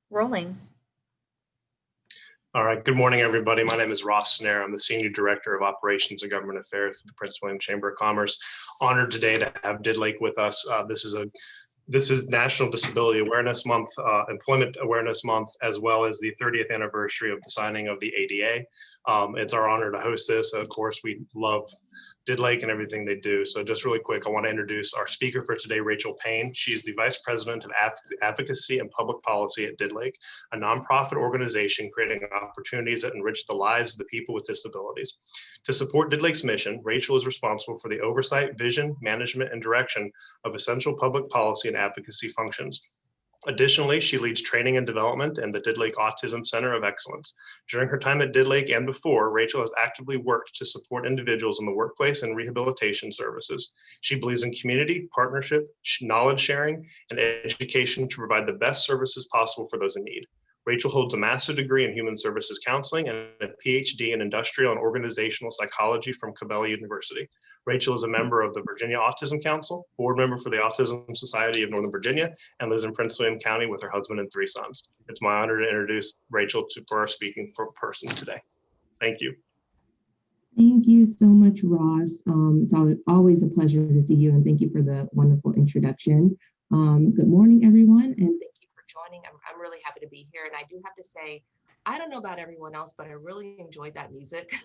Rolling. All right, good morning, everybody. My name is Ross Snare. I'm the Senior Director of Operations and Government Affairs for the Prince William Chamber of Commerce. Honored today to have Didlake with us. This is National Disability Awareness Month, Employment Awareness Month, as well as the 30th anniversary of the signing of the ADA. It's our honor to host this. Of course, we love Didlake and everything they do. So just really quick, I want to introduce our speaker for today, Rachel Payne. She's the Vice President of Advocacy and Public Policy at Didlake, a nonprofit organization creating opportunities that enrich the lives of the people with disabilities. To support Didlake's mission, Rachel is responsible for the oversight, vision, management, and direction of essential public policy and advocacy functions. Additionally, she leads training and development in the Didlake Autism Center of Excellence. During her time at Didlake and before, Rachel has actively worked to support individuals in the workplace and rehabilitation services. She believes in community, partnership, knowledge sharing, and education to provide the best services possible for those in need. Rachel holds a master's degree in human services counseling and a PhD in industrial and organizational psychology from Cabell University. Rachel is a member of the Virginia Autism Council, board member for the Autism Society of Northern Virginia, and lives in Prince William County with her husband and 3 sons. It's my honor to introduce Rachel for our speaking person today. Thank you. Thank you so much, Ross. It's always a pleasure to see you, and thank you for the wonderful introduction. Good morning, everyone, and thank you for joining. I'm really happy to be here, and I do have to say, I don't know about everyone else, but I really enjoyed that music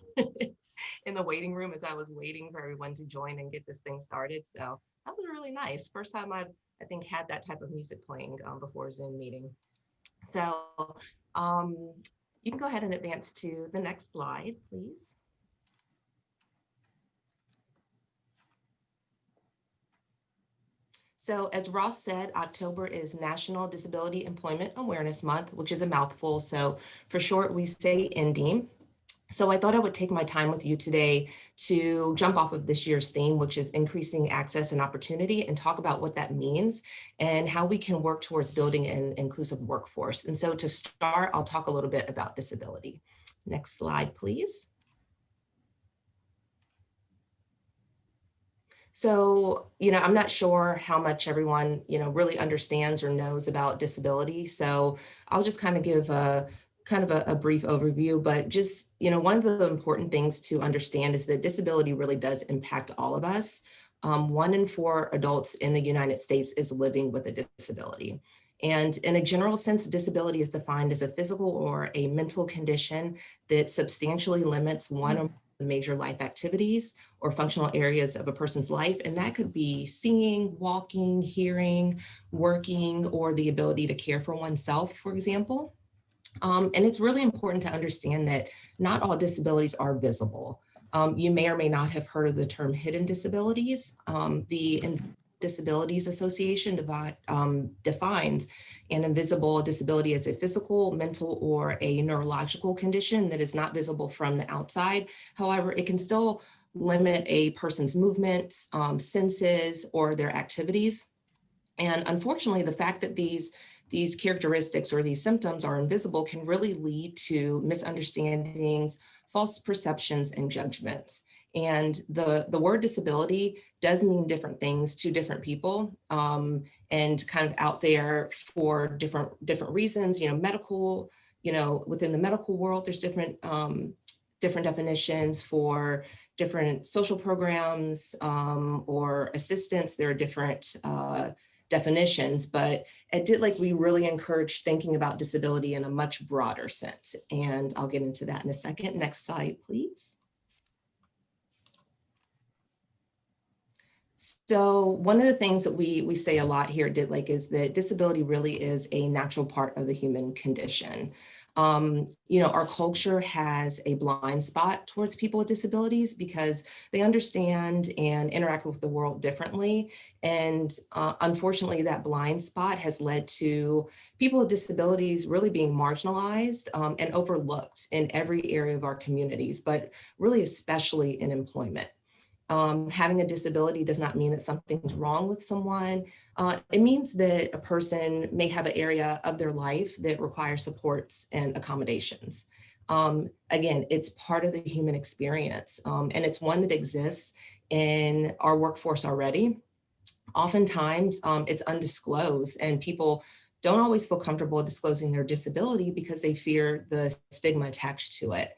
in the waiting room as I was waiting for everyone to join and get this thing started. So that was really nice. First time I've, I think, had that type of music playing before a Zoom meeting. So you can go ahead and advance to the next slide, please. So as Ross said, October is National Disability Employment Awareness Month, which is a mouthful. So for short, we say NDEAM. So I thought I would take my time with you today to jump off of this year's theme, which is increasing access and opportunity, and talk about what that means and how we can work towards building an inclusive workforce. And so to start, I'll talk a little bit about disability. Next slide, please. So, I'm not sure how much everyone, really understands or knows about disability. So I'll just kind of give a brief overview, but just, one of the important things to understand is that disability really does impact all of us. 1 in 4 adults in the United States is living with a disability. And in a general sense, disability is defined as a physical or a mental condition that substantially limits one or major life activities or functional areas of a person's life. And that could be seeing, walking, hearing, working, or the ability to care for oneself, for example. And it's really important to understand that not all disabilities are visible. You may or may not have heard of the term hidden disabilities. The Disabilities Association defines an invisible disability as a physical, mental, or a neurological condition that is not visible from the outside. However, it can still limit a person's movements, senses, or their activities. And unfortunately, the fact that these characteristics or these symptoms are invisible can really lead to misunderstandings, false perceptions, and judgments. And the word disability does mean different things to different people, and kind of out there for different reasons. Medical, within the medical world, there's different definitions for different social programs or assistance. There are different definitions, but at Didlike, we really encourage thinking about disability in a much broader sense. And I'll get into that in a second. Next slide, please. So one of the things that we say a lot here at Didlike is that disability really is a natural part of the human condition. Our culture has a blind spot towards people with disabilities because they understand and interact with the world differently. And unfortunately, that blind spot has led to people with disabilities really being marginalized and overlooked in every area of our communities, but really especially in employment. Having a disability does not mean that something's wrong with someone. It means that a person may have an area of their life that requires supports and accommodations. Again, it's part of the human experience, and it's one that exists in our workforce already. Oftentimes, it's undisclosed, and people don't always feel comfortable disclosing their disability because they fear the stigma attached to it.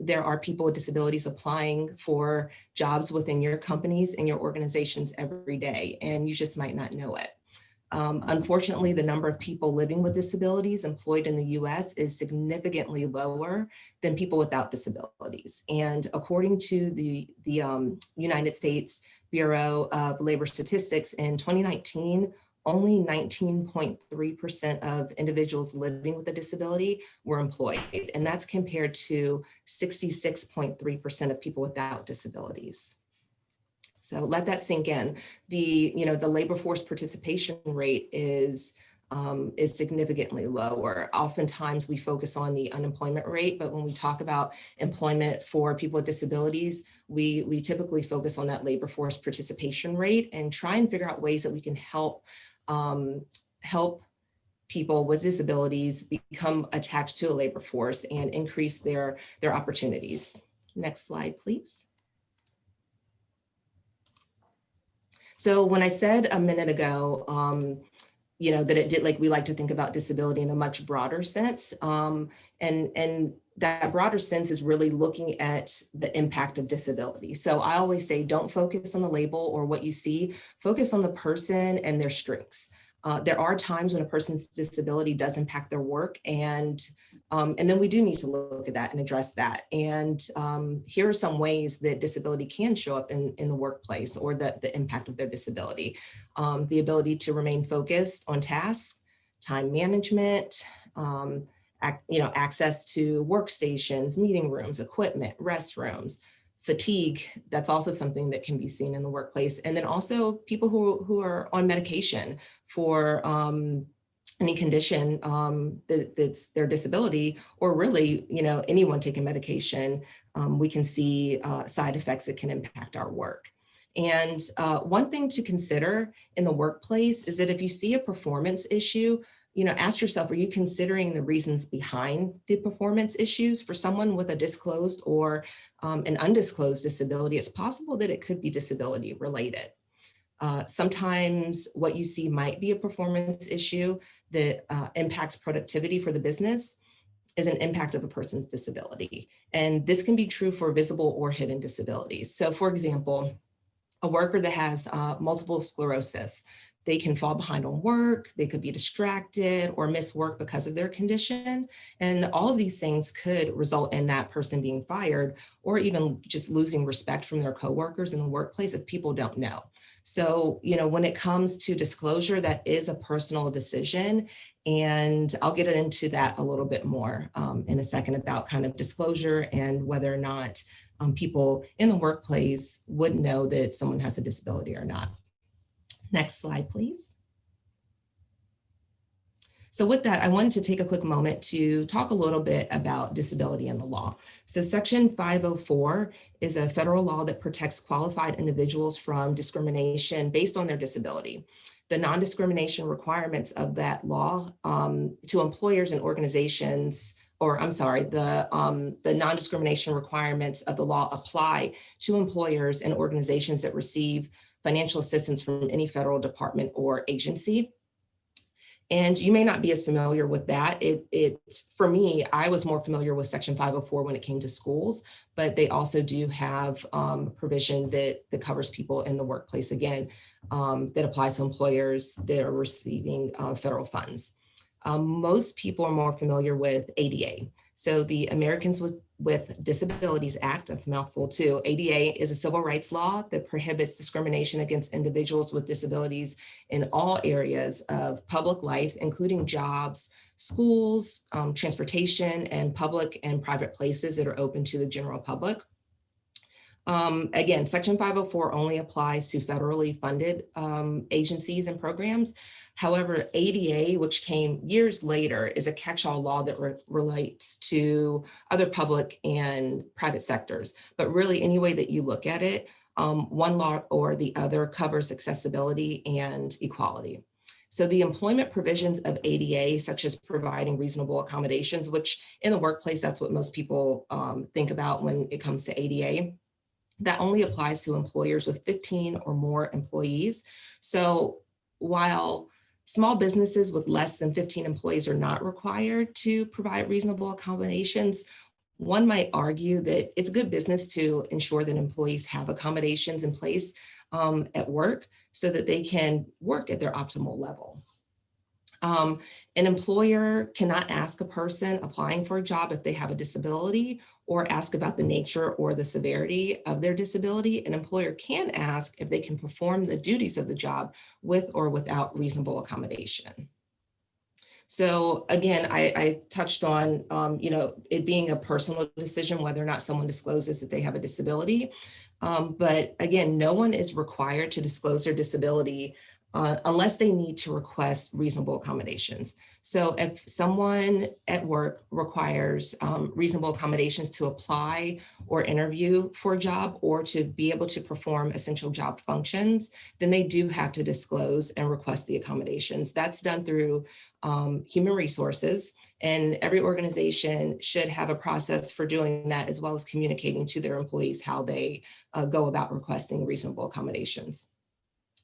There are people with disabilities applying for jobs within your companies and your organizations every day, and you just might not know it. Unfortunately, the number of people living with disabilities employed in the US is significantly lower than people without disabilities. And according to the United States Bureau of Labor Statistics in 2019, only 19.3% of individuals living with a disability were employed. And that's compared to 66.3% of people without disabilities. So let that sink in. The labor force participation rate is significantly lower. Oftentimes we focus on the unemployment rate, but when we talk about employment for people with disabilities, we typically focus on that labor force participation rate and try and figure out ways that we can help people with disabilities become attached to a labor force and increase their opportunities. Next slide, please. So when I said a minute ago, that it did, like, we like to think about disability in a much broader sense. And that broader sense is really looking at the impact of disability. So I always say, don't focus on the label or what you see, focus on the person and their strengths. There are times when a person's disability does impact their work, and then we do need to look at that and address that. And here are some ways that disability can show up in the workplace, or the impact of their disability. The ability to remain focused on tasks, time management, access to workstations, meeting rooms, equipment, restrooms, fatigue. That's also something that can be seen in the workplace. And then also people who are on medication for any condition that's their disability, or really, anyone taking medication, we can see side effects that can impact our work. And one thing to consider in the workplace is that if you see a performance issue, ask yourself, are you considering the reasons behind the performance issues? For someone with a disclosed or an undisclosed disability, it's possible that it could be disability related. Sometimes what you see might be a performance issue that impacts productivity for the business is an impact of a person's disability. And this can be true for visible or hidden disabilities. So for example, a worker that has multiple sclerosis, they can fall behind on work, they could be distracted or miss work because of their condition. And all of these things could result in that person being fired, or even just losing respect from their coworkers in the workplace if people don't know. So, when it comes to disclosure, that is a personal decision. And I'll get into that a little bit more in a second about kind of disclosure and whether or not people in the workplace would know that someone has a disability or not. Next slide, please. So with that, I wanted to take a quick moment to talk a little bit about disability in the law. So Section 504 is a federal law that protects qualified individuals from discrimination based on their disability. The non-discrimination requirements of that law to employers and organizations, the non-discrimination requirements of the law apply to employers and organizations that receive financial assistance from any federal department or agency. And you may not be as familiar with that. For me, I was more familiar with Section 504 when it came to schools, but they also do have provision that covers people in the workplace, again, that applies to employers that are receiving federal funds. Most people are more familiar with ADA. So the Americans with Disabilities Act, that's a mouthful too. ADA is a civil rights law that prohibits discrimination against individuals with disabilities in all areas of public life, including jobs, schools, transportation, and public and private places that are open to the general public. Again, Section 504 only applies to federally funded agencies and programs. However, ADA, which came years later, is a catch-all law that relates to other public and private sectors. But really, any way that you look at it, one law or the other covers accessibility and equality. So the employment provisions of ADA, such as providing reasonable accommodations, which in the workplace, that's what most people think about when it comes to ADA. That only applies to employers with 15 or more employees. So while Small businesses with less than 15 employees are not required to provide reasonable accommodations. One might argue that it's good business to ensure that employees have accommodations in place at work so that they can work at their optimal level. An employer cannot ask a person applying for a job if they have a disability or ask about the nature or the severity of their disability. An employer can ask if they can perform the duties of the job with or without reasonable accommodation. So again, I touched on, it being a personal decision whether or not someone discloses that they have a disability. But again, no one is required to disclose their disability unless they need to request reasonable accommodations. So if someone at work requires reasonable accommodations to apply or interview for a job or to be able to perform essential job functions, then they do have to disclose and request the accommodations. That's done through human resources, and every organization should have a process for doing that, as well as communicating to their employees how they go about requesting reasonable accommodations.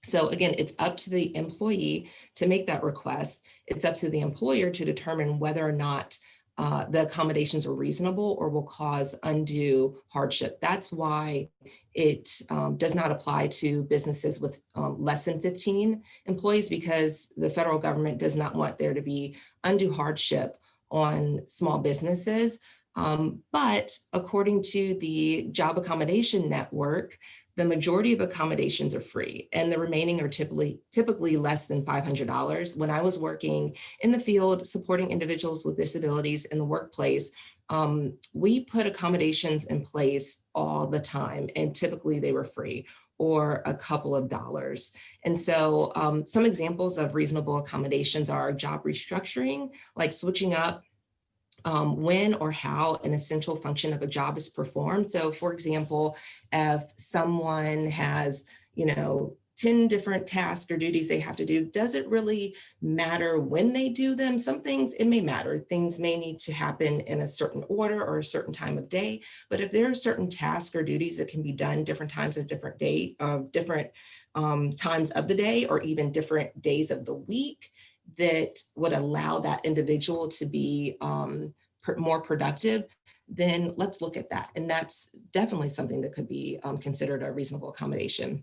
So again, it's up to the employee to make that request. It's up to the employer to determine whether or not the accommodations are reasonable or will cause undue hardship. That's why it does not apply to businesses with less than 15 employees, because the federal government does not want there to be undue hardship on small businesses. But according to the Job Accommodation Network, the majority of accommodations are free, and the remaining are typically less than $500. When I was working in the field supporting individuals with disabilities in the workplace, we put accommodations in place all the time, and typically they were free or a couple of dollars. And so some examples of reasonable accommodations are job restructuring, like switching up when or how an essential function of a job is performed. So for example, if someone has, 10 different tasks or duties they have to do, does it really matter when they do them? Some things it may matter. Things may need to happen in a certain order or a certain time of day. But if there are certain tasks or duties that can be done different times of different times of the day, or even different days of the week, that would allow that individual to be more productive, then let's look at that. And that's definitely something that could be considered a reasonable accommodation.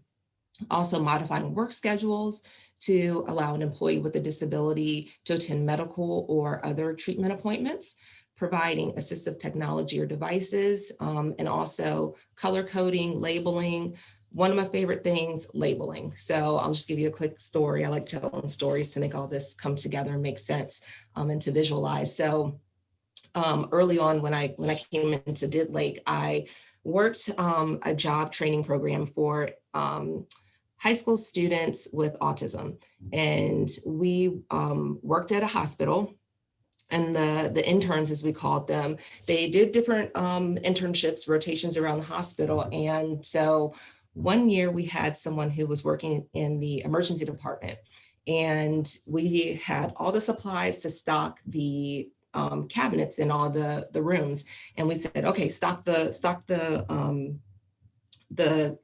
Also, modifying work schedules to allow an employee with a disability to attend medical or other treatment appointments, providing assistive technology or devices, and also color coding, labeling. One of my favorite things, labeling. So I'll just give you a quick story. I like telling stories to make all this come together and make sense and to visualize. So early on when I came into Didlake, I worked a job training program for high school students with autism. And we worked at a hospital. And the interns, as we called them, they did different internships, rotations around the hospital. And so one year we had someone who was working in the emergency department, and we had all the supplies to stock the cabinets in all the rooms. And we said, okay, stock the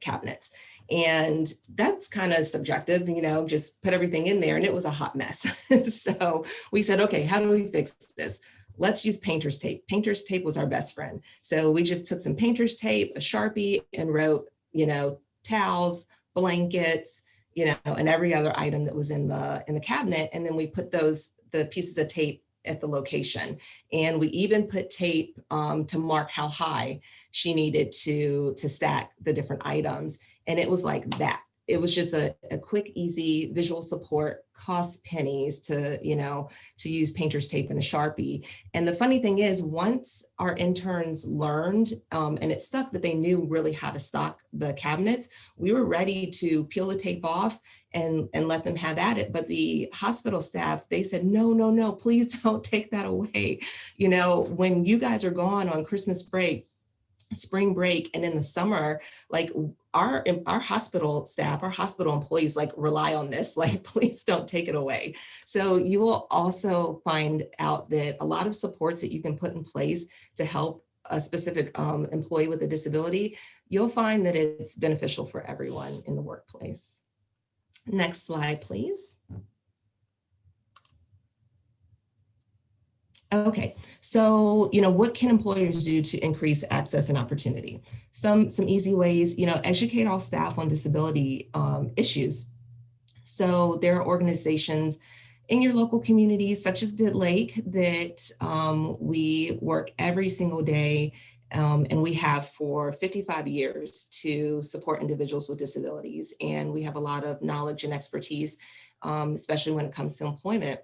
cabinets. And that's kind of subjective, just put everything in there, and it was a hot mess. So we said, okay, how do we fix this? Let's use painter's tape. Painter's tape was our best friend. So we just took some painter's tape, a Sharpie, and wrote, towels, blankets, and every other item that was in the cabinet. And then we put the pieces of tape at the location. And we even put tape to mark how high she needed to stack the different items. And it was like that. It was just a quick, easy visual support, cost pennies to use painter's tape and a Sharpie. And the funny thing is, once our interns learned and it stuck that they knew really how to stock the cabinets, we were ready to peel the tape off and let them have at it. But the hospital staff, they said, no, please don't take that away. When you guys are gone on Christmas break, spring break, and in the summer, like our hospital staff, our hospital employees rely on this, please don't take it away. So you will also find out that a lot of supports that you can put in place to help a specific employee with a disability, you'll find that it's beneficial for everyone in the workplace. Next slide, please. Okay, so what can employers do to increase access and opportunity? Some easy ways, educate all staff on disability issues. So there are organizations in your local communities, such as Didlake, that we work every single day, and we have for 55 years to support individuals with disabilities. And we have a lot of knowledge and expertise, especially when it comes to employment.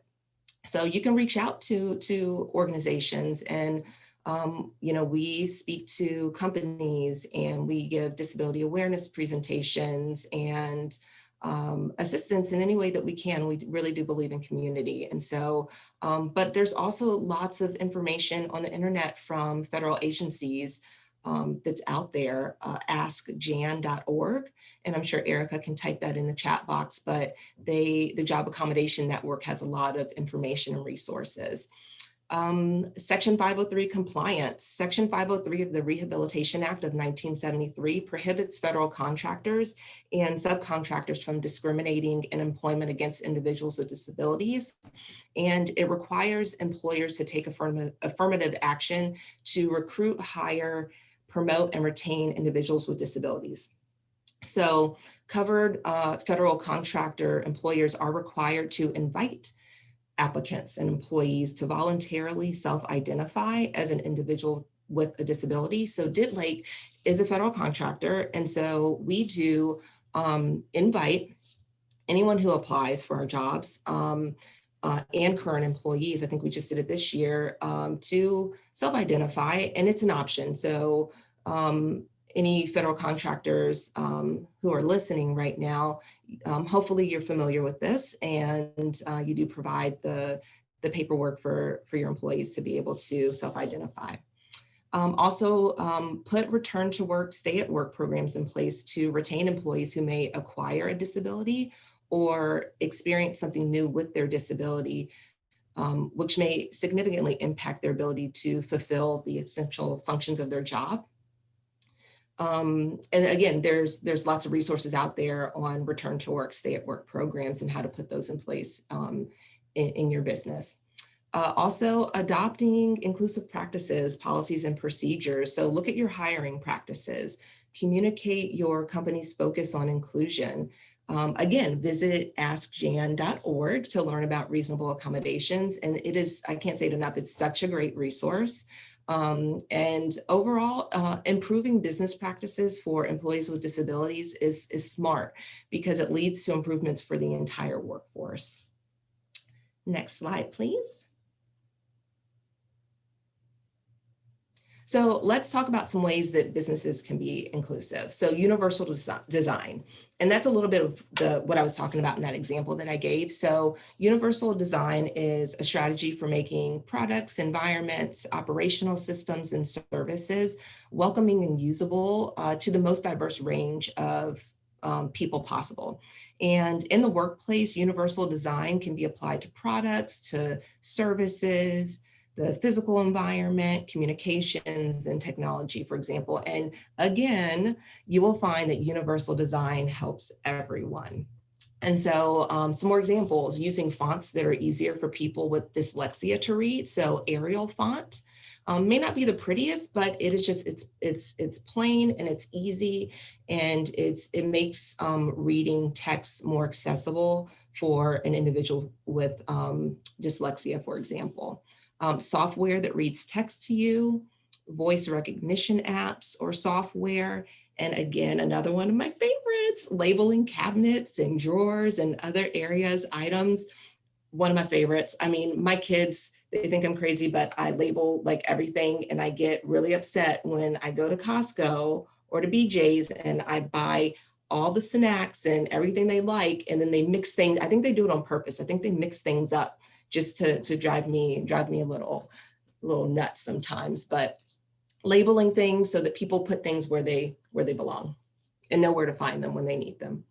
So you can reach out to organizations, and we speak to companies, and we give disability awareness presentations and assistance in any way that we can. We really do believe in community. And so, but there's also lots of information on the internet from federal agencies that's out there, askjan.org. And I'm sure Erica can type that in the chat box, but the Job Accommodation Network has a lot of information and resources. Section 503 compliance. Section 503 of the Rehabilitation Act of 1973 prohibits federal contractors and subcontractors from discriminating in employment against individuals with disabilities. And it requires employers to take affirmative action to recruit, hire, promote, and retain individuals with disabilities. So covered federal contractor employers are required to invite applicants and employees to voluntarily self-identify as an individual with a disability. So Didlake is a federal contractor, and so we do invite anyone who applies for our jobs and current employees. I think we just did it this year, to self-identify, and it's an option. So any federal contractors who are listening right now, hopefully you're familiar with this, and you do provide the paperwork for your employees to be able to self-identify. Also, put return to work, stay at work programs in place to retain employees who may acquire a disability or experience something new with their disability, which may significantly impact their ability to fulfill the essential functions of their job. And again, there's lots of resources out there on return to work, stay at work programs and how to put those in place in your business. Also, adopting inclusive practices, policies, and procedures. So look at your hiring practices, communicate your company's focus on inclusion. Again, visit askjan.org to learn about reasonable accommodations. And it is, I can't say it enough, it's such a great resource. And overall, improving business practices for employees with disabilities is smart because it leads to improvements for the entire workforce. Next slide, please. So let's talk about some ways that businesses can be inclusive. So universal design, and that's a little bit of what I was talking about in that example that I gave. So universal design is a strategy for making products, environments, operational systems, and services welcoming and usable to the most diverse range of people possible. And in the workplace, universal design can be applied to products, to services, the physical environment, communications, and technology, for example. And again, you will find that universal design helps everyone. And so some more examples, using fonts that are easier for people with dyslexia to read. So Arial font may not be the prettiest, but it is just, it's plain and it's easy, and it makes reading text more accessible for an individual with dyslexia, for example. Software that reads text to you, voice recognition apps or software. And again, another one of my favorites, labeling cabinets and drawers and other areas, items. One of my favorites. I mean, my kids, they think I'm crazy, but I label like everything, and I get really upset when I go to Costco or to BJ's and I buy all the snacks and everything they like, and then they mix things. I think they do it on purpose. I think they mix things up just to drive me a little nuts sometimes. But labeling things so that people put things where they belong and know where to find them when they need them.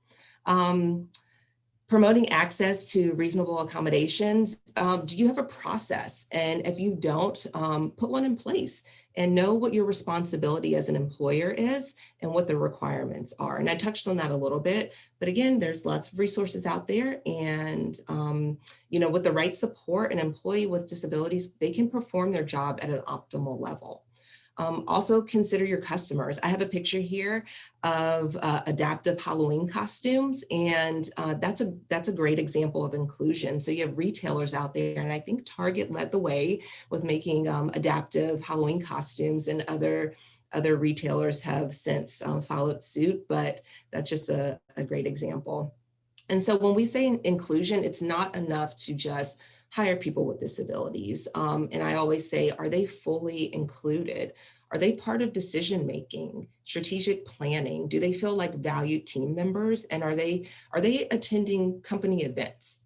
Promoting access to reasonable accommodations. Do you have a process? And if you don't, put one in place and know what your responsibility as an employer is and what the requirements are. And I touched on that a little bit, but again, there's lots of resources out there. And with the right support, an employee with disabilities, they can perform their job at an optimal level. Also consider your customers. I have a picture here of adaptive Halloween costumes, and that's a great example of inclusion. So you have retailers out there, and I think Target led the way with making adaptive Halloween costumes, and other retailers have since followed suit, but that's just a great example. And so when we say inclusion, it's not enough to just hire people with disabilities. And I always say, are they fully included? Are they part of decision making, strategic planning? Do they feel like valued team members? And are they attending company events?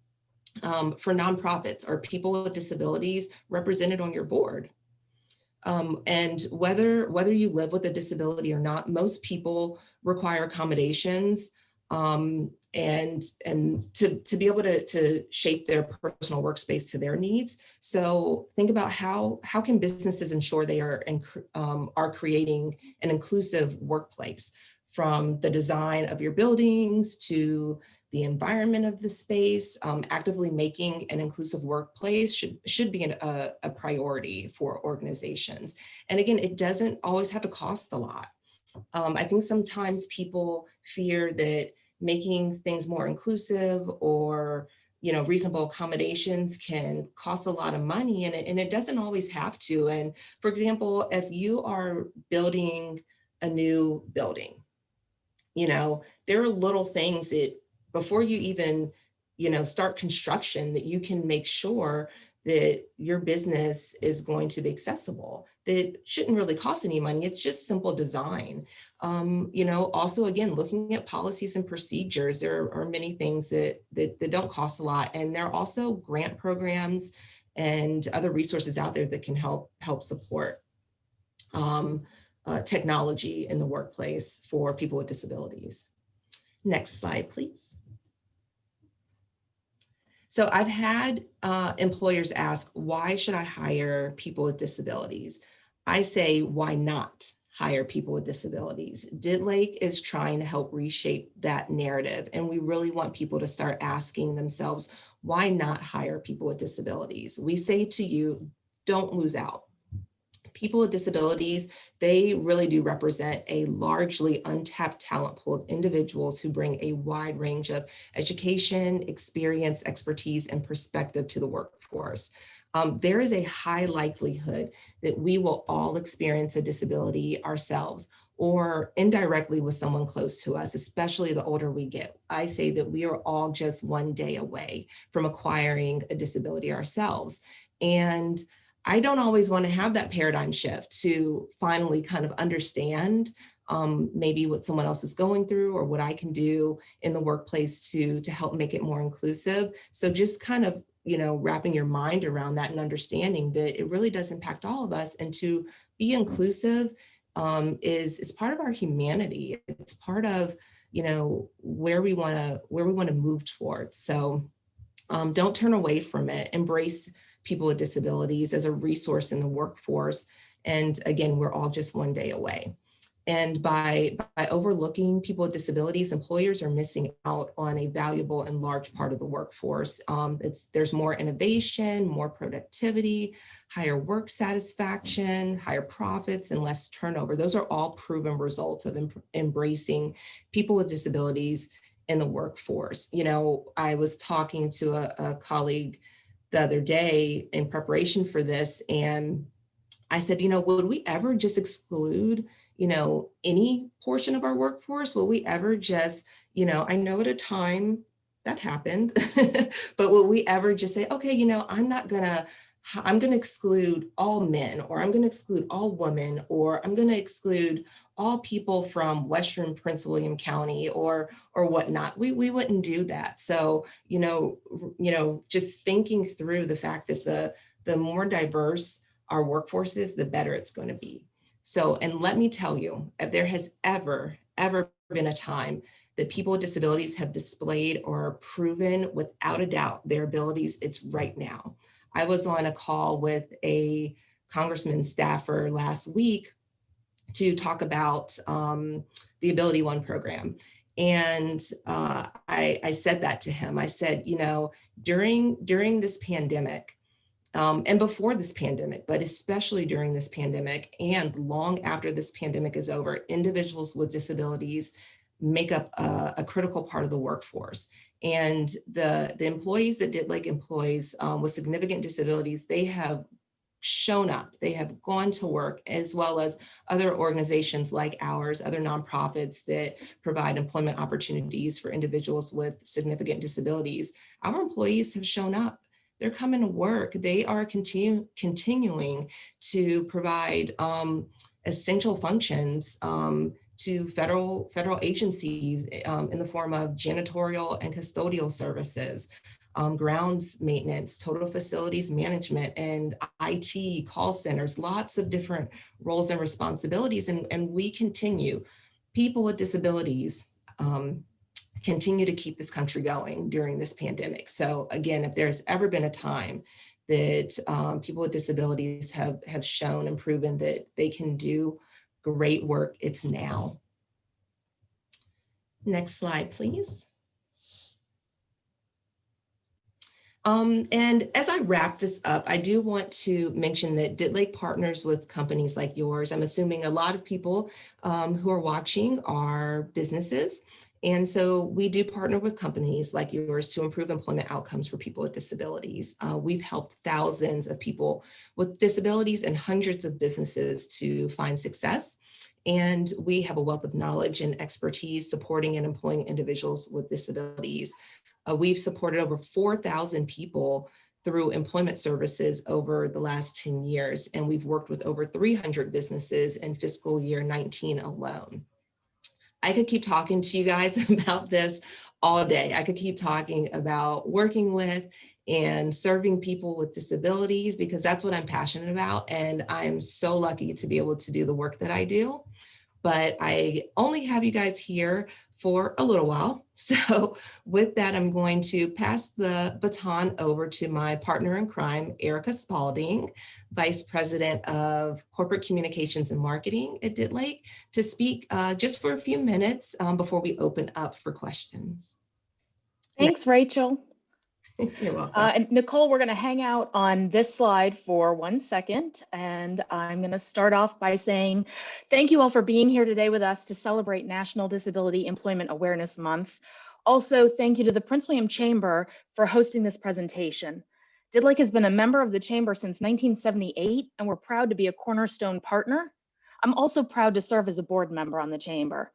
For nonprofits, are people with disabilities represented on your board? And whether you live with a disability or not, most people require accommodations and to be able to shape their personal workspace to their needs. So think about how can businesses ensure they are creating an inclusive workplace, from the design of your buildings to the environment of the space. Actively making an inclusive workplace should be a priority for organizations. And again, it doesn't always have to cost a lot. I think sometimes people fear that making things more inclusive or reasonable accommodations can cost a lot of money, and it doesn't always have to. And for example, if you are building a new building, there are little things that before you even, start construction, that you can make sure that your business is going to be accessible. That shouldn't really cost any money. It's just simple design. Also, again, looking at policies and procedures, there are many things that don't cost a lot. And there are also grant programs and other resources out there that can help support technology in the workplace for people with disabilities. Next slide, please. So I've had employers ask, why should I hire people with disabilities? I say, why not hire people with disabilities? Didlake is trying to help reshape that narrative. And we really want people to start asking themselves, why not hire people with disabilities? We say to you, don't lose out. People with disabilities, they really do represent a largely untapped talent pool of individuals who bring a wide range of education, experience, expertise, and perspective to the workforce. There is a high likelihood that we will all experience a disability ourselves or indirectly with someone close to us, especially the older we get. I say that we are all just one day away from acquiring a disability ourselves. And I don't always want to have that paradigm shift to finally kind of understand maybe what someone else is going through or what I can do in the workplace to help make it more inclusive. So just kind of, wrapping your mind around that and understanding that it really does impact all of us, and to be inclusive is part of our humanity. It's part of, where we want to move towards. So don't turn away from it. Embrace people with disabilities as a resource in the workforce. And again, we're all just one day away. And by overlooking people with disabilities, employers are missing out on a valuable and large part of the workforce. There's more innovation, more productivity, higher work satisfaction, higher profits, and less turnover. Those are all proven results of embracing people with disabilities in the workforce. I was talking to a colleague the other day in preparation for this, and I said, would we ever just exclude, any portion of our workforce? Will we ever just, I know at a time that happened, but will we ever just say, okay, I'm going to exclude all men, or I'm going to exclude all women, or I'm going to exclude all people from Western Prince William County or whatnot. We wouldn't do that. So, just thinking through the fact that the more diverse our workforce is, the better it's going to be. So, and let me tell you, if there has ever been a time that people with disabilities have displayed or proven without a doubt their abilities, it's right now. I was on a call with a congressman staffer last week to talk about the Ability One program. And I said that to him. I said, you know, during this pandemic, and before this pandemic, but especially during this pandemic and long after this pandemic is over, individuals with disabilities make up a critical part of the workforce. And the employees that Didlake employs with significant disabilities, they have shown up, they have gone to work, as well as other organizations like ours, other nonprofits that provide employment opportunities for individuals with significant disabilities. Our employees have shown up. They're coming to work. They are continuing to provide essential functions to federal agencies in the form of janitorial and custodial services, grounds maintenance, total facilities management, and IT, call centers, lots of different roles and responsibilities. And we continue, people with disabilities continue to keep this country going during this pandemic. So again, if there's ever been a time that people with disabilities have shown and proven that they can do great work, it's now. Next slide, please. And as I wrap this up, I do want to mention that Didlake partners with companies like yours. I'm assuming a lot of people who are watching are businesses. And so we do partner with companies like yours to improve employment outcomes for people with disabilities. We've helped thousands of people with disabilities and hundreds of businesses to find success. And we have a wealth of knowledge and expertise supporting and employing individuals with disabilities. We've supported over 4,000 people through employment services over the last 10 years, and we've worked with over 300 businesses in fiscal year 19 alone. I could keep talking to you guys about this all day. I could keep talking about working with and serving people with disabilities, because that's what I'm passionate about. And I'm so lucky to be able to do the work that I do. But I only have you guys here for a little while. So with that, I'm going to pass the baton over to my partner in crime, Erica Spalding, Vice President of Corporate Communications and Marketing at Didlake, to speak just for a few minutes before we open up for questions. Thanks, Rachel. You're welcome. And Nicole, we're going to hang out on this slide for 1 second. And I'm going to start off by saying thank you all for being here today with us to celebrate National Disability Employment Awareness Month. Also, thank you to the Prince William Chamber for hosting this presentation. Didlike has been a member of the Chamber since 1978, and we're proud to be a cornerstone partner. I'm also proud to serve as a board member on the Chamber.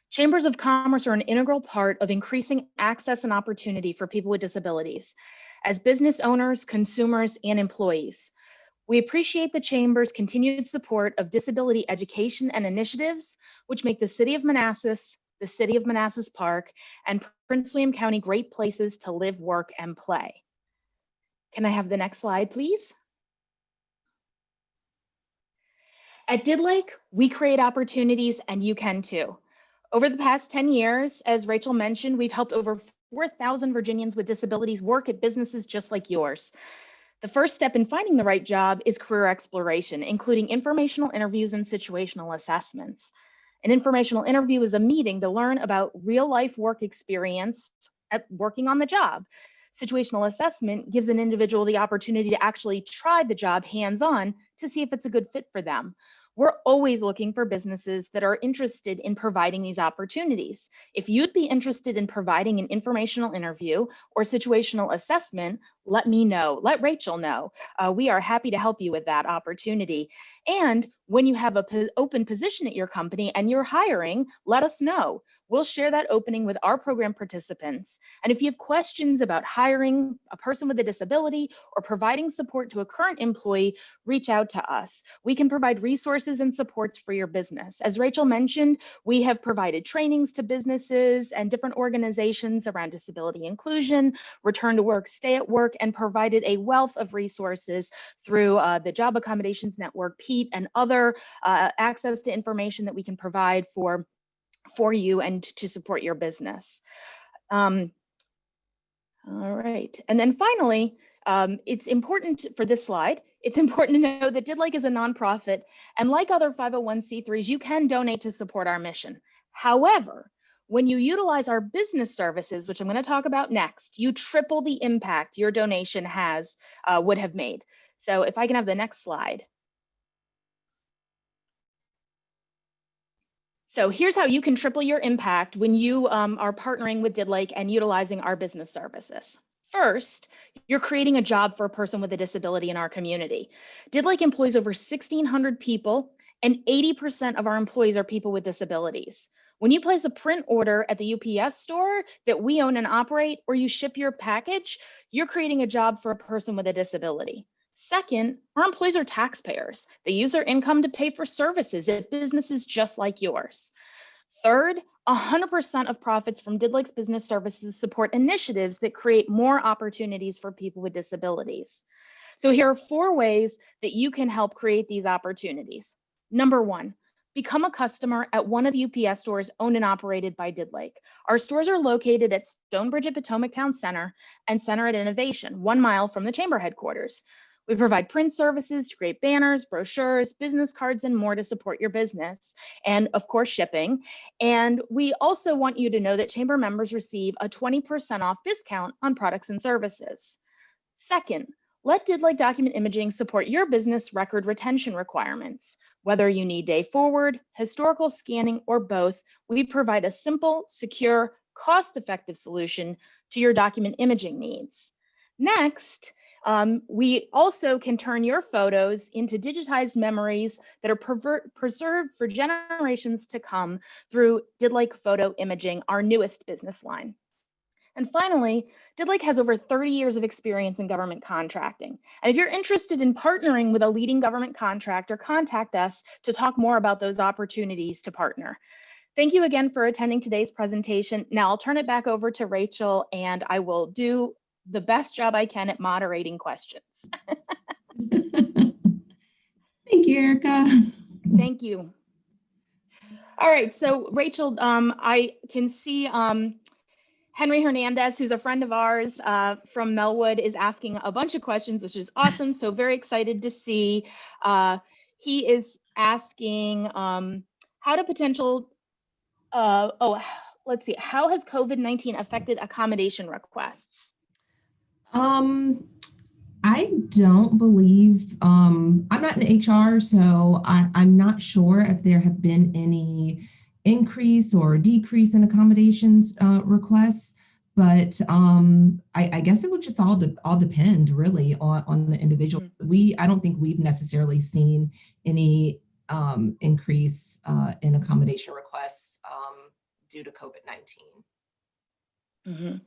Chambers of Commerce are an integral part of increasing access and opportunity for people with disabilities, as business owners, consumers, and employees. We appreciate the Chamber's continued support of disability education and initiatives, which make the City of Manassas, the City of Manassas Park, and Prince William County great places to live, work, and play. Can I have the next slide, please? At Didlike, we create opportunities, and you can too. Over the past 10 years, as Rachel mentioned, we've helped over 4,000 Virginians with disabilities work at businesses just like yours. The first step in finding the right job is career exploration, including informational interviews and situational assessments. An informational interview is a meeting to learn about real-life work experience at working on the job. Situational assessment gives an individual the opportunity to actually try the job hands-on to see if it's a good fit for them. We're always looking for businesses that are interested in providing these opportunities. If you'd be interested in providing an informational interview or situational assessment, let me know, let Rachel know. We are happy to help you with that opportunity. And when you have an open position at your company and you're hiring, let us know. We'll share that opening with our program participants. And if you have questions about hiring a person with a disability or providing support to a current employee, reach out to us. We can provide resources and supports for your business. As Rachel mentioned, we have provided trainings to businesses and different organizations around disability inclusion, return to work, stay at work, and provided a wealth of resources through the Job Accommodations Network, PEAT, and other access to information that we can provide for for you and to support your business. All right. And then finally, it's important for this slide, it's important to know that Didlike is a nonprofit, and like other 501c3s, you can donate to support our mission. However, when you utilize our business services, which I'm going to talk about next, you triple the impact your donation would have made. So if I can have the next slide. So here's how you can triple your impact when you are partnering with Didlike and utilizing our business services. First, you're creating a job for a person with a disability in our community. Didlike employs over 1,600 people, and 80% of our employees are people with disabilities. When you place a print order at the UPS store that we own and operate, or you ship your package, you're creating a job for a person with a disability. Second, our employees are taxpayers. They use their income to pay for services at businesses just like yours. Third, 100% of profits from Didlike's business services support initiatives that create more opportunities for people with disabilities. So here are 4 ways that you can help create these opportunities. Number 1, become a customer at one of the UPS stores owned and operated by Didlike. Our stores are located at Stonebridge at Potomac Town Center and Center at Innovation, 1 mile from the chamber headquarters. We provide print services to create banners, brochures, business cards, and more to support your business, and of course, shipping. And we also want you to know that chamber members receive a 20% off discount on products and services. Second, let Didlike Document Imaging support your business record retention requirements. Whether you need day forward, historical scanning, or both, we provide a simple, secure, cost-effective solution to your document imaging needs. Next, we also can turn your photos into digitized memories that are preserved for generations to come through Didlike Photo Imaging, our newest business line. And finally, Didlike has over 30 years of experience in government contracting. And if you're interested in partnering with a leading government contractor, contact us to talk more about those opportunities to partner. Thank you again for attending today's presentation. Now I'll turn it back over to Rachel, and I will do the best job I can at moderating questions. Thank you, Erica. Thank you. All right, so Rachel, I can see Henry Hernandez, who's a friend of ours from Melwood, is asking a bunch of questions, which is awesome. So very excited to see. He is asking how has COVID-19 affected accommodation requests? I don't believe, I'm not in HR, so I'm not sure if there have been any increase or decrease in accommodations requests, but I guess it would just all depend really on the individual. I don't think we've necessarily seen any increase in accommodation requests due to COVID-19. Mm-hmm.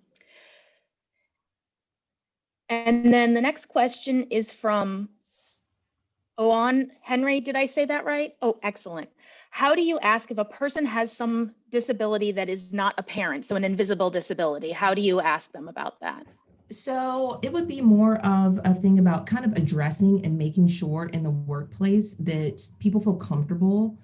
And then the next question is from Owen Henry. Did I say that right? Oh, excellent. How do you ask if a person has some disability that is not apparent, so an invisible disability? How do you ask them about that? So it would be more of a thing about kind of addressing and making sure in the workplace that people feel comfortable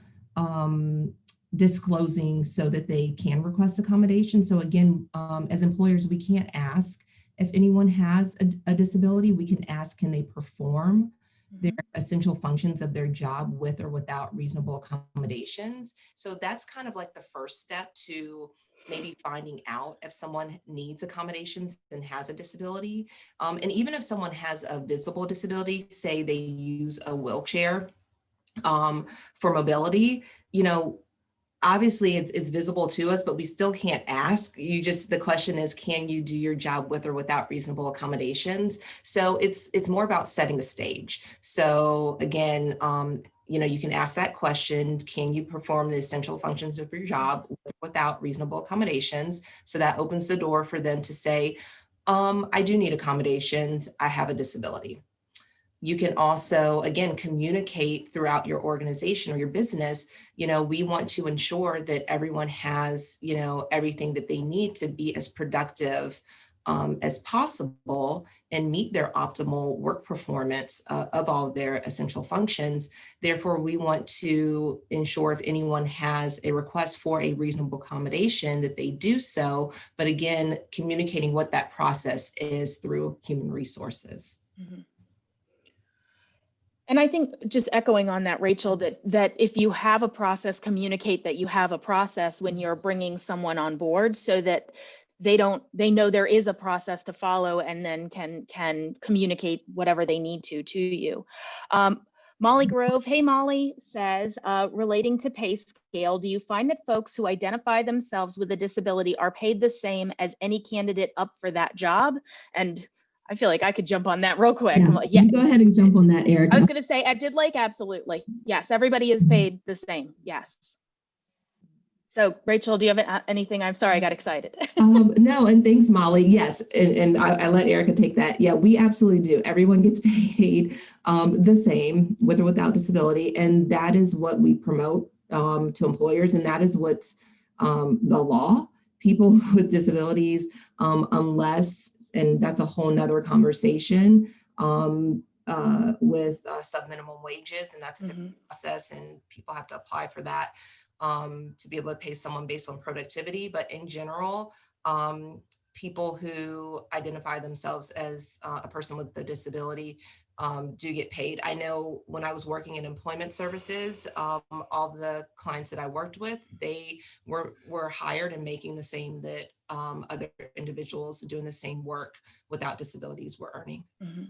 disclosing so that they can request accommodation. So again, as employers, we can't ask if anyone has a disability. We can ask, can they perform their essential functions of their job with or without reasonable accommodations? So that's kind of like the first step to maybe finding out if someone needs accommodations and has a disability. And even if someone has a visible disability, say they use a wheelchair for mobility, obviously it's visible to us, but we still can't ask. The question is, can you do your job with or without reasonable accommodations? So it's more about setting the stage. So again, you can ask that question, can you perform the essential functions of your job without reasonable accommodations? So that opens the door for them to say, I do need accommodations, I have a disability. You can also, again, communicate throughout your organization or your business. We want to ensure that everyone has, everything that they need to be as productive as possible and meet their optimal work performance of all of their essential functions. Therefore, we want to ensure if anyone has a request for a reasonable accommodation that they do so, but again, communicating what that process is through human resources. Mm-hmm. And I think just echoing on that, Rachel, that if you have a process, communicate that you have a process when you're bringing someone on board, so that they know there is a process to follow, and then can communicate whatever they need to you. Molly Grove, hey Molly, says, relating to pay scale, do you find that folks who identify themselves with a disability are paid the same as any candidate up for that job? And I feel like I could jump on that real quick. Yeah, you go ahead and jump on that, Erica. I was going to say at Didlike, absolutely. Yes, everybody is paid the same. Yes. So Rachel, do you have anything? I'm sorry, I got excited. No, and thanks, Molly. Yes, and I let Erica take that. Yeah, we absolutely do. Everyone gets paid the same, with or without disability, and that is what we promote to employers, and that is what's the law. People with disabilities, unless, and that's a whole nother conversation with sub-minimum wages, and that's a different process, and people have to apply for that to be able to pay someone based on productivity. But in general, people who identify themselves as a person with a disability do get paid. I know when I was working in employment services, all the clients that I worked with, they were hired and making the same that other individuals doing the same work without disabilities were earning. Mm-hmm.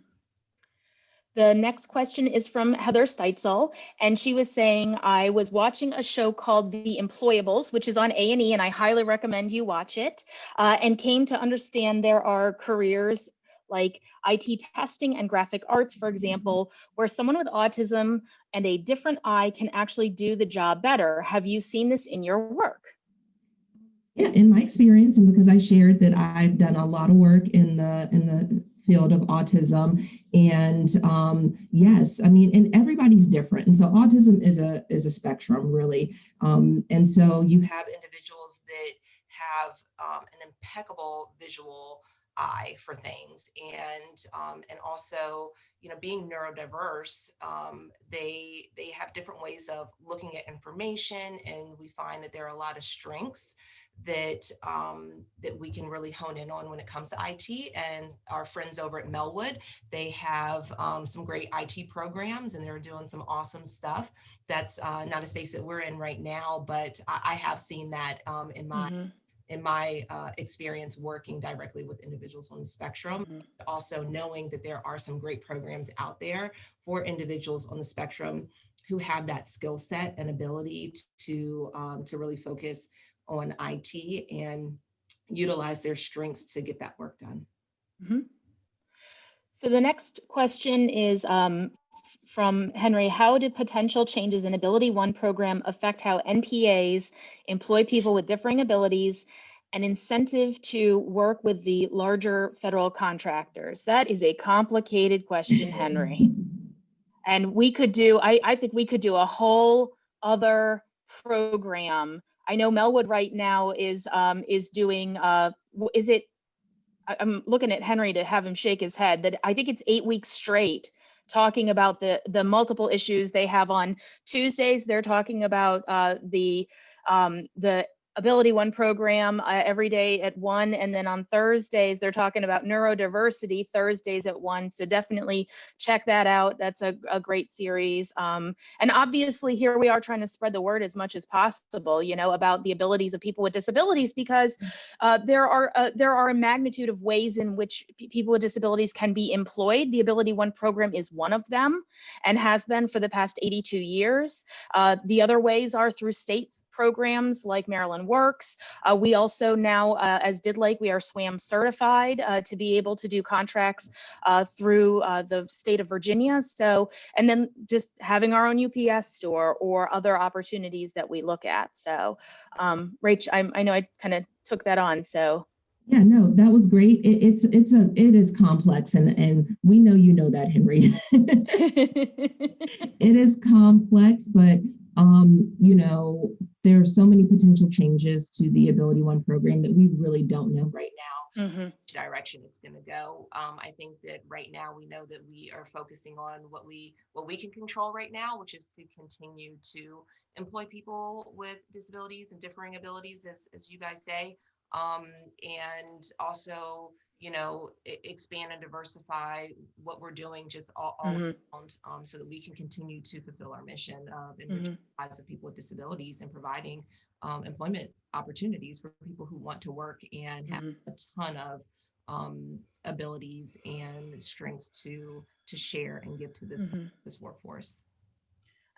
The next question is from Heather Steitzel, and she was saying, I was watching a show called The Employables, which is on A&E, and I highly recommend you watch it, and came to understand there are careers like IT testing and graphic arts, for example, where someone with autism and a different eye can actually do the job better. Have you seen this in your work? Yeah, in my experience, and because I shared that I've done a lot of work in the field of autism, and yes, I mean, and everybody's different, and so autism is a spectrum, really, and so you have individuals that have an impeccable visual eye for things, and also, you know, being neurodiverse, they have different ways of looking at information, and we find that there are a lot of strengths that that we can really hone in on when it comes to IT. And our friends over at Melwood, they have some great IT programs, and they're doing some awesome stuff. That's not a space that we're in right now, but I have seen that in my experience working directly with individuals on the spectrum. Also knowing that there are some great programs out there for individuals on the spectrum who have that skill set and ability to really focus on IT and utilize their strengths to get that work done. Mm-hmm. So the next question is from Henry. How do potential changes in Ability One program affect how NPAs employ people with differing abilities and incentive to work with the larger federal contractors? That is a complicated question, Henry. And we could do, I think we could do a whole other program. I know Melwood right now is doing, is it, I'm looking at Henry to have him shake his head, that I think it's 8 weeks straight talking about the multiple issues they have. On Tuesdays, they're talking about the Ability One program every day at 1, and then on Thursdays they're talking about neurodiversity Thursdays at 1. So definitely check that out. That's a great series. And obviously here we are trying to spread the word as much as possible, you know, about the abilities of people with disabilities, because there are a magnitude of ways in which people with disabilities can be employed. The Ability One program is one of them, and has been for the past 82 years. The other ways are through state programs like Maryland Works. We also now, as Didlake, we are SWAM certified to be able to do contracts through the state of Virginia. So, and then just having our own UPS store or other opportunities that we look at. So, Rach, I know I kind of took that on. So. Yeah, no, that was great. It is complex, and we know you know that, Henry. It is complex, but you know, there are so many potential changes to the Ability One program that we really don't know right now which direction it's going to go. I think that right now we know that we are focusing on what we can control right now, which is to continue to employ people with disabilities and differing abilities, as you guys say, and also, you know, expand and diversify what we're doing just all around, so that we can continue to fulfill our mission of enriching the lives of people with disabilities and providing employment opportunities for people who want to work and have a ton of abilities and strengths to share and give to this workforce.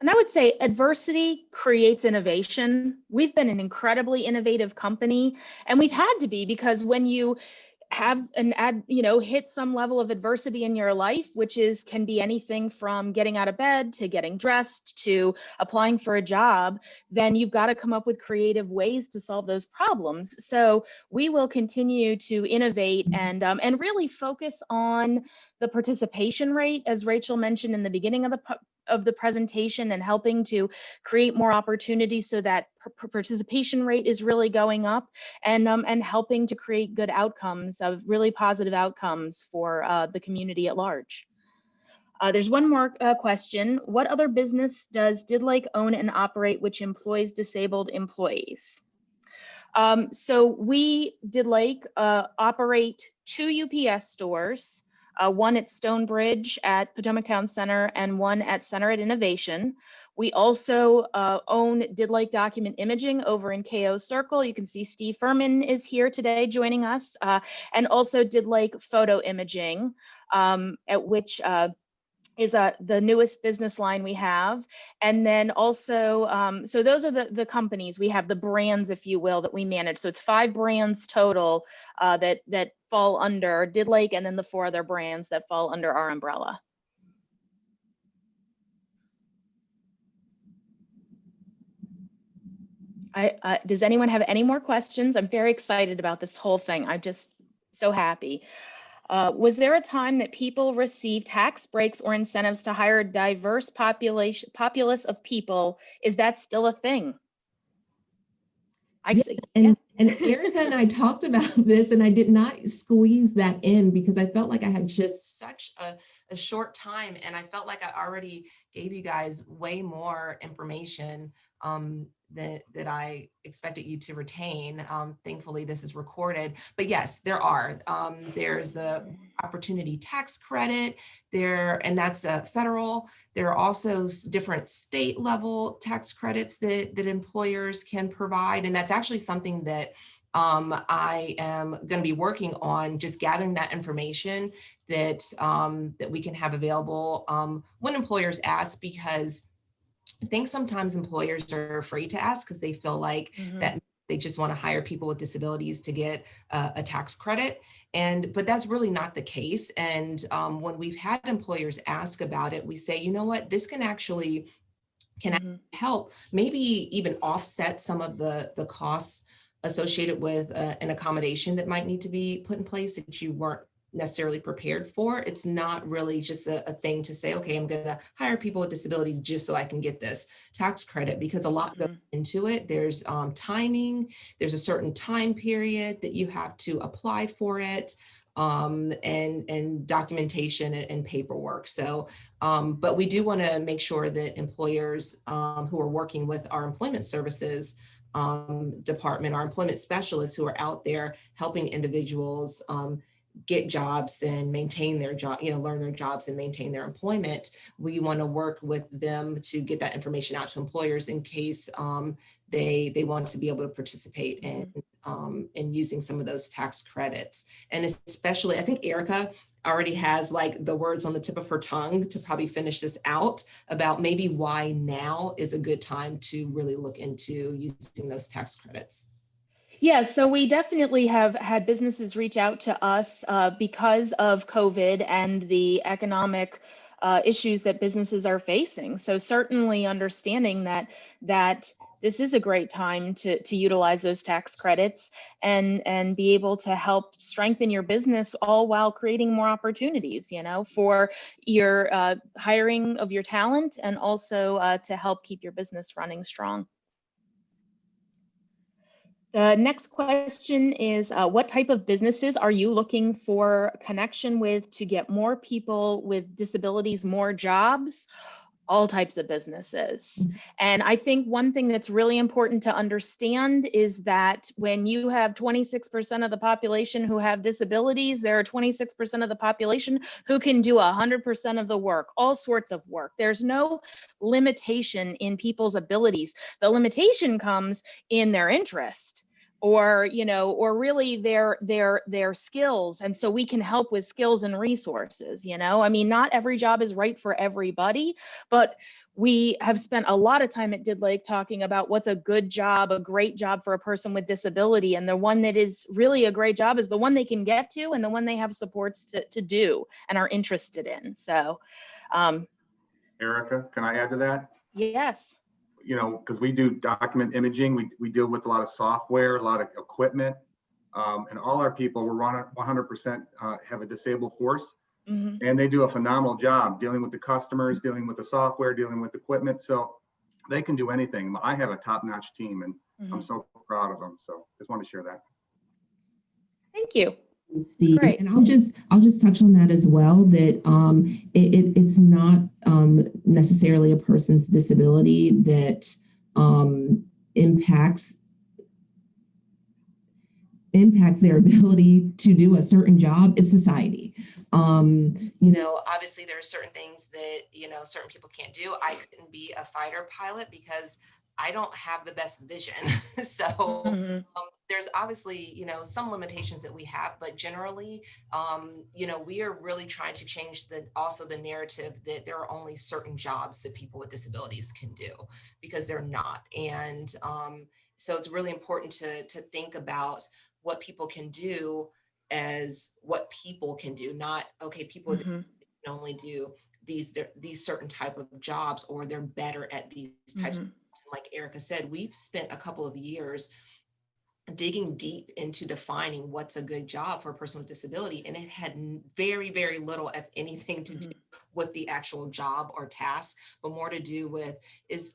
And I would say adversity creates innovation. We've been an incredibly innovative company, and we've had to be, because when you have hit some level of adversity in your life, which can be anything from getting out of bed to getting dressed to applying for a job, then you've got to come up with creative ways to solve those problems. So we will continue to innovate and really focus on the participation rate, as Rachel mentioned in the beginning of the presentation, and helping to create more opportunities so that participation rate is really going up, and helping to create good outcomes, of really positive outcomes for the community at large. There's one more question. What other business does Didlike own and operate which employs disabled employees? So we, Didlike, operate 2 UPS stores, one at Stonebridge at Potomac Town Center and one at Center at Innovation. We also own Didlike Document Imaging over in KO Circle. You can see Steve Furman is here today joining us, and also Didlike Photo Imaging, at which is the newest business line we have. And then also, so those are the companies. We have the brands, if you will, that we manage. So it's 5 brands total that fall under Didlike, and then the 4 other brands that fall under our umbrella. Does anyone have any more questions? I'm very excited about this whole thing. I'm just so happy. Was there a time that people received tax breaks or incentives to hire a diverse populace of people? Is that still a thing? And Erica and I talked about this, and I did not squeeze that in because I felt like I had just such a short time, and I felt like I already gave you guys way more information that I expected you to retain. Thankfully, this is recorded. But yes, there are. There's the opportunity tax credit there, and that's federal. There are also different state level tax credits that employers can provide, and that's actually something that I am going to be working on, just gathering that information that that we can have available when employers ask, because I think sometimes employers are afraid to ask because they feel like that they just want to hire people with disabilities to get a tax credit. But that's really not the case. And when we've had employers ask about it, we say, you know what, this can actually help maybe even offset some of the costs associated with an accommodation that might need to be put in place that you weren't necessarily prepared for. It's not really just a thing to say, okay, I'm going to hire people with disabilities just so I can get this tax credit, because a lot goes into it. There's timing, there's a certain time period that you have to apply for it, and documentation and paperwork. So, but we do want to make sure that employers who are working with our employment services department, our employment specialists who are out there helping individuals get jobs and maintain their job, learn their jobs and maintain their employment. We want to work with them to get that information out to employers in case they want to be able to participate in using some of those tax credits. And especially, I think Erica already has like the words on the tip of her tongue to probably finish this out about maybe why now is a good time to really look into using those tax credits. Yeah, so we definitely have had businesses reach out to us because of COVID and the economic issues that businesses are facing. So certainly understanding that this is a great time to utilize those tax credits and be able to help strengthen your business, all while creating more opportunities, for your hiring of your talent, and also to help keep your business running strong. The next question is, what type of businesses are you looking for connection with to get more people with disabilities more jobs? All types of businesses. And I think one thing that's really important to understand is that when you have 26% of the population who have disabilities, there are 26% of the population who can do 100% of the work, all sorts of work. There's no limitation in people's abilities. The limitation comes in their interest, or or really their skills. And so we can help with skills and resources. I mean, not every job is right for everybody, but we have spent a lot of time at Didlake talking about what's a good job, a great job for a person with disability. And the one that is really a great job is the one they can get to and the one they have supports to do and are interested in. So Erica, can I add to that? yes. Because we do document imaging, we deal with a lot of software, a lot of equipment, and all our people, we're 100% have a disabled force, and they do a phenomenal job dealing with the customers, dealing with the software, dealing with equipment. So they can do anything. I have a top-notch team, and I'm so proud of them. So just want to share that. Thank you. Steve, great. And I'll just touch on that as well, that it's not necessarily a person's disability that impacts their ability to do a certain job. It's society. Obviously there are certain things that, certain people can't do. I couldn't be a fighter pilot because I don't have the best vision. So there's obviously, some limitations that we have, but generally, we are really trying to change also the narrative that there are only certain jobs that people with disabilities can do, because they're not. And so it's really important to think about what people can do as what people can do, not, okay, people can only do these certain type of jobs, or they're better at these types of jobs. Like Erica said, we've spent a couple of years digging deep into defining what's a good job for a person with disability. And it had very, very little, if anything, to do with the actual job or task, but more to do with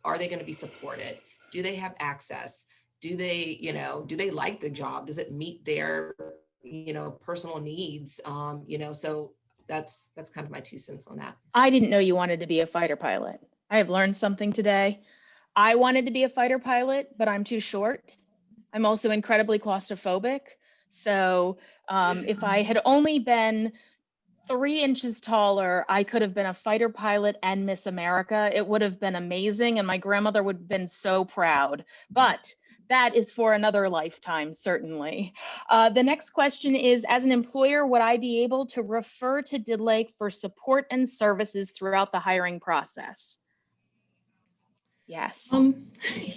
are they going to be supported? Do they have access? Do they, do they like the job? Does it meet their, personal needs? So that's kind of my 2 cents on that. I didn't know you wanted to be a fighter pilot. I have learned something today. I wanted to be a fighter pilot, but I'm too short. I'm also incredibly claustrophobic. So if I had only been 3 inches taller, I could have been a fighter pilot and Miss America. It would have been amazing, and my grandmother would have been so proud. But that is for another lifetime, certainly. The next question is, as an employer, would I be able to refer to Didlake for support and services throughout the hiring process? Yes.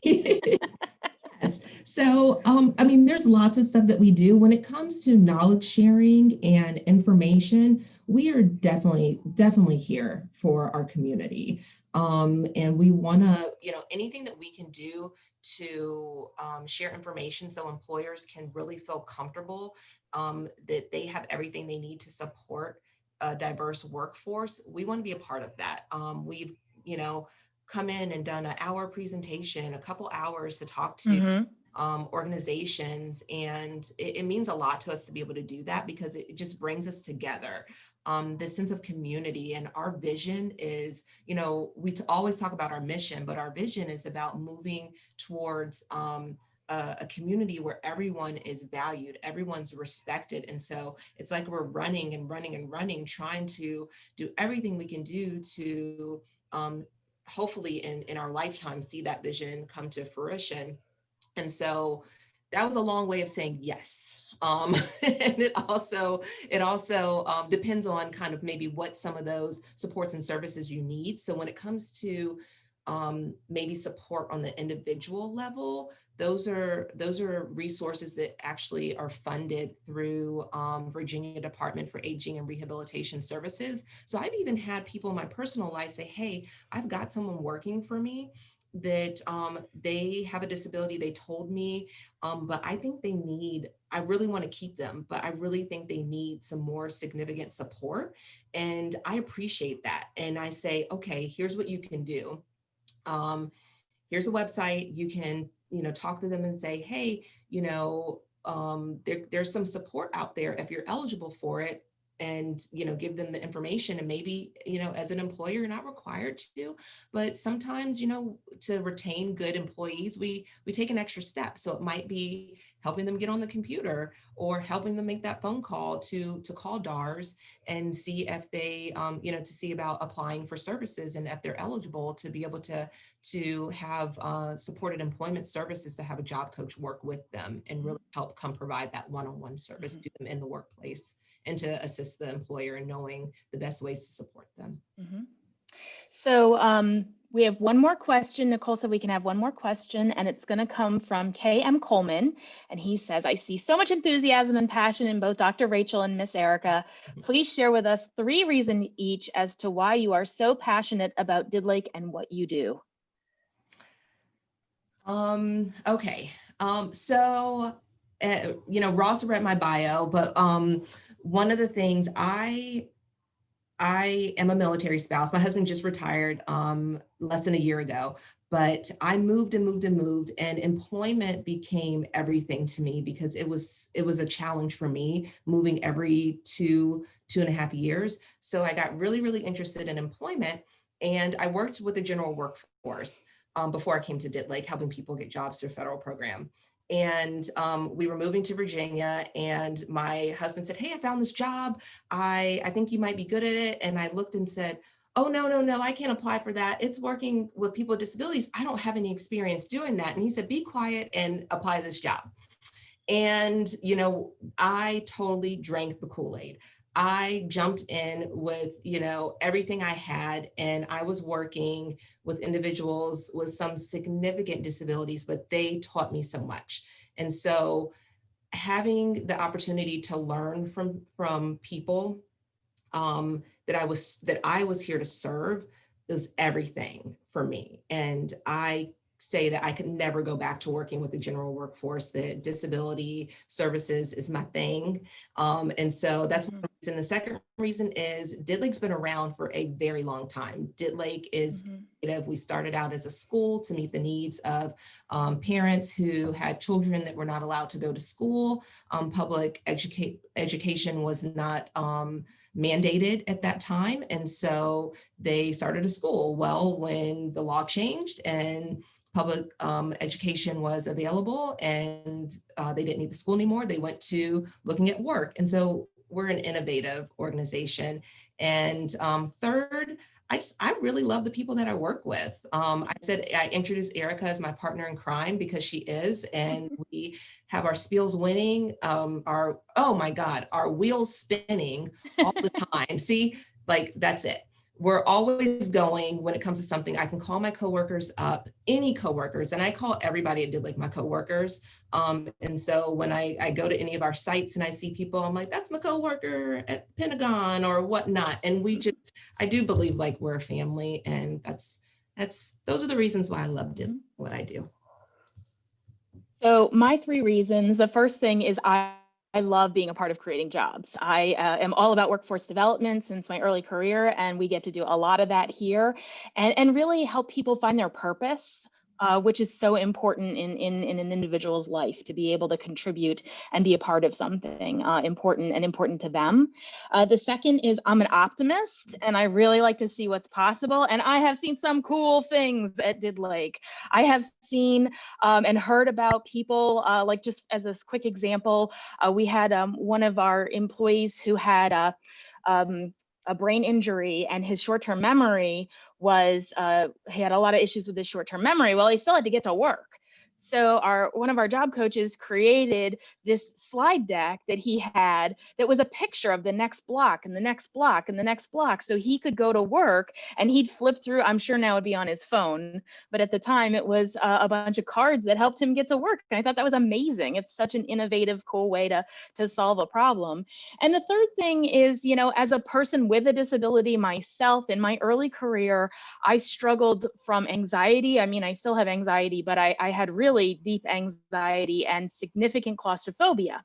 Yes. So, I mean, there's lots of stuff that we do when it comes to knowledge sharing and information. We are definitely here for our community. And we want to, anything that we can do to share information so employers can really feel comfortable that they have everything they need to support a diverse workforce. We want to be a part of that. We've, come in and done an hour presentation, a couple hours to talk to organizations. And it means a lot to us to be able to do that, because it just brings us together. This sense of community, and our vision is, we always talk about our mission, but our vision is about moving towards a community where everyone is valued, everyone's respected. And so it's like we're running and running and running, trying to do everything we can do to hopefully in our lifetime see that vision come to fruition. And so that was a long way of saying yes. And it also depends on kind of maybe what some of those supports and services you need. So when it comes to maybe support on the individual level, those are resources that actually are funded through Virginia Department for Aging and Rehabilitation Services. So I've even had people in my personal life say, hey, I've got someone working for me that they have a disability, they told me, but I think I really want to keep them, but I really think they need some more significant support. And I appreciate that. And I say, okay, here's what you can do. Here's a website. You can talk to them and say, hey, there's some support out there if you're eligible for it, and give them the information. And maybe as an employer, you're not required to, but sometimes to retain good employees, we take an extra step. So it might be helping them get on the computer, or helping them make that phone call to call DARS and see if they to see about applying for services, and if they're eligible to be able to have supported employment services, to have a job coach work with them and really help come provide that one-on-one service to them in the workplace, and to assist the employer in knowing the best ways to support them. So we have one more question. Nicole said we can have one more question, and it's going to come from K.M. Coleman. And he says, I see so much enthusiasm and passion in both Dr. Rachel and Miss Erica. Please share with us 3 reasons each as to why you are so passionate about Didlake and what you do. Okay. So, Ross read my bio, but one of the things, I am a military spouse. My husband just retired less than a year ago, but I moved and moved and moved, and employment became everything to me, because it was a challenge for me moving every 2.5 years. So I got really, really interested in employment, and I worked with the general workforce before I came to Didlake, helping people get jobs through a federal program. And we were moving to Virginia, and my husband said, hey, I found this job. I think you might be good at it. And I looked and said, oh, no, I can't apply for that. It's working with people with disabilities. I don't have any experience doing that. And he said, be quiet and apply this job. And, I totally drank the Kool-Aid. I jumped in with, everything I had, and I was working with individuals with some significant disabilities, but they taught me so much. And so having the opportunity to learn from people that I was here to serve is everything for me. And I say that I could never go back to working with the general workforce. That disability services is my thing. And so that's one reason. The second reason is Didlake's been around for a very long time. Didlake is, we started out as a school to meet the needs of parents who had children that were not allowed to go to school. Public education was not mandated at that time. And so they started a school. Well, when the law changed and public education was available, and they didn't need the school anymore, they went to looking at work. And so we're an innovative organization. And third, I really love the people that I work with. I said I introduced Erica as my partner in crime, because she is, and we have our spiels winning, our wheels spinning all the time. See, like, that's it. We're always going when it comes to something. I can call my coworkers up, any coworkers, and I call everybody at Didlake my coworkers. And so when I go to any of our sites and I see people, I'm like, that's my coworker at Pentagon or whatnot. And I do believe like we're a family, and those are the reasons why I love what I do. So my 3 reasons, the first thing is I love being a part of creating jobs. I am all about workforce development since my early career, and we get to do a lot of that here, and really help people find their purpose, which is so important in an individual's life, to be able to contribute and be a part of something important to them. The second is I'm an optimist, and I really like to see what's possible. And I have seen some cool things at Didlake. I have seen and heard about people, like just as a quick example, we had one of our employees who had a brain injury, and his short-term memory was, he had a lot of issues with his short-term memory. Well, he still had to get to work. So one of our job coaches created this slide deck that he had that was a picture of the next block and the next block and the next block. So he could go to work and he'd flip through, I'm sure now it'd be on his phone, but at the time it was a bunch of cards that helped him get to work. And I thought that was amazing. It's such an innovative, cool way to solve a problem. And the third thing is, as a person with a disability myself, in my early career, I struggled from anxiety. I mean, I still have anxiety, but I had really deep anxiety and significant claustrophobia,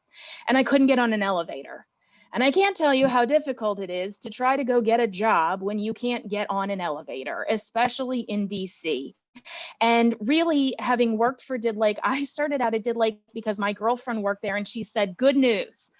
and I couldn't get on an elevator. And I can't tell you how difficult it is to try to go get a job when you can't get on an elevator, especially in DC. And really, having worked for Didlike, I started out at Didlike because my girlfriend worked there and she said, good news.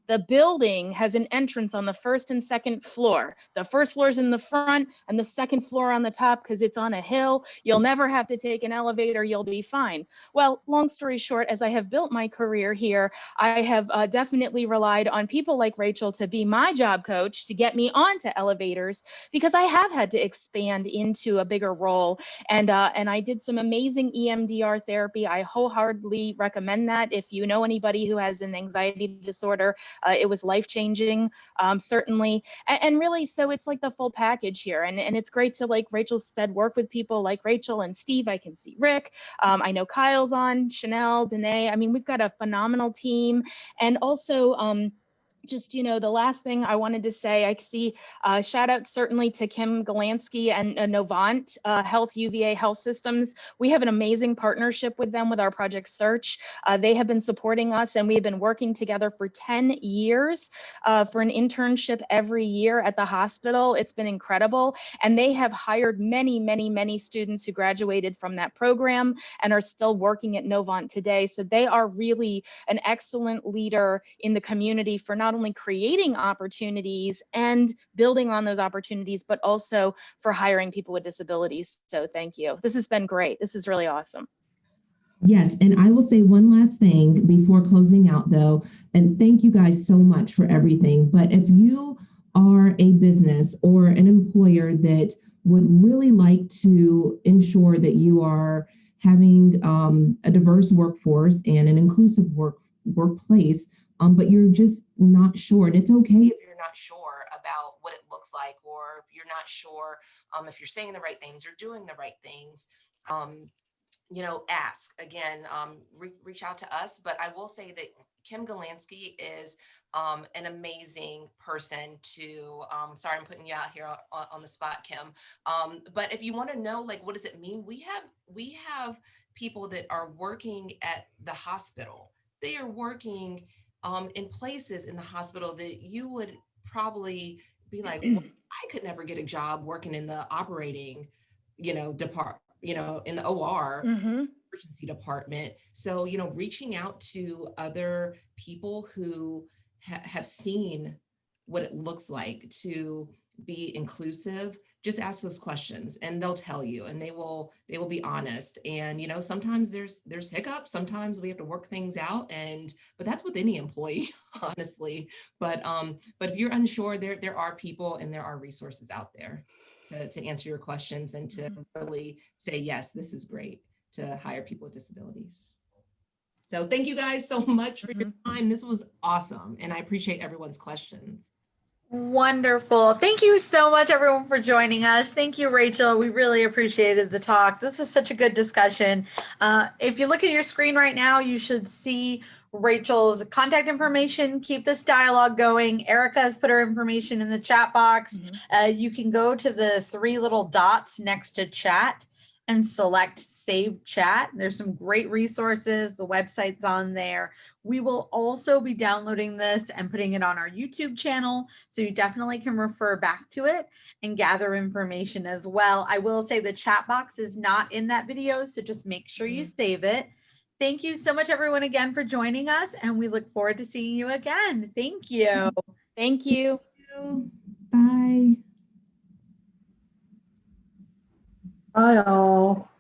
The building has an entrance on the first and second floor. The first floor is in the front and the second floor on the top because it's on a hill. You'll never have to take an elevator. You'll be fine. Well, long story short, as I have built my career here, I have definitely relied on people like Rachel to be my job coach, to get me onto elevators, because I have had to expand into a bigger role. And I did some amazing EMDR therapy. I wholeheartedly recommend that. If you know anybody who has an anxiety disorder, it was life-changing, certainly. And really, so it's like the full package here. And it's great to, like Rachel said, work with people like Rachel and Steve. I can see Rick. I know Kyle's on, Chanel, Danae. I mean, we've got a phenomenal team. And also, just, the last thing I wanted to say, I see shout out certainly to Kim Galansky and Novant Health, UVA Health Systems. We have an amazing partnership with them with our Project Search. They have been supporting us, and we have been working together for 10 years for an internship every year at the hospital. It's been incredible. And they have hired many, many, many students who graduated from that program and are still working at Novant today. So they are really an excellent leader in the community for not only creating opportunities and building on those opportunities, but also for hiring people with disabilities. So thank you. This has been great. This is really awesome. Yes, and I will say one last thing before closing out though, and thank you guys so much for everything. But if you are a business or an employer that would really like to ensure that you are having a diverse workforce and an inclusive workplace, but you're just not sure, and it's okay if you're not sure about what it looks like, or if you're not sure if you're saying the right things or doing the right things. Ask again, reach out to us. But I will say that Kim Galansky is an amazing person to, sorry, I'm putting you out here on the spot, Kim. But if you want to know, like, what does it mean? We have people that are working at the hospital. They are working in places in the hospital that you would probably be like, well, I could never get a job working in the operating, department, in the OR, emergency department. So, reaching out to other people who have seen what it looks like to be inclusive, just ask those questions and they'll tell you, and they will be honest. And, sometimes there's hiccups, sometimes we have to work things out, but that's with any employee, honestly. But if you're unsure, there are people and there are resources out there to answer your questions and to really say, yes, this is great to hire people with disabilities. So thank you guys so much for your time. This was awesome. And I appreciate everyone's questions. Wonderful. Thank you so much, everyone, for joining us. Thank you, Rachel. We really appreciated the talk. This is such a good discussion. If you look at your screen right now, you should see Rachel's contact information. Keep this dialogue going. Erica has put her information in the chat box. You can go to the 3 little dots next to chat and select Save Chat. There's some great resources. The website's on there. We will also be downloading this and putting it on our YouTube channel, so you definitely can refer back to it and gather information as well. I will say the chat box is not in that video, so just make sure you save it. Thank you so much, everyone, again for joining us, and we look forward to seeing you again. Thank you. Thank you. Bye. Bye all.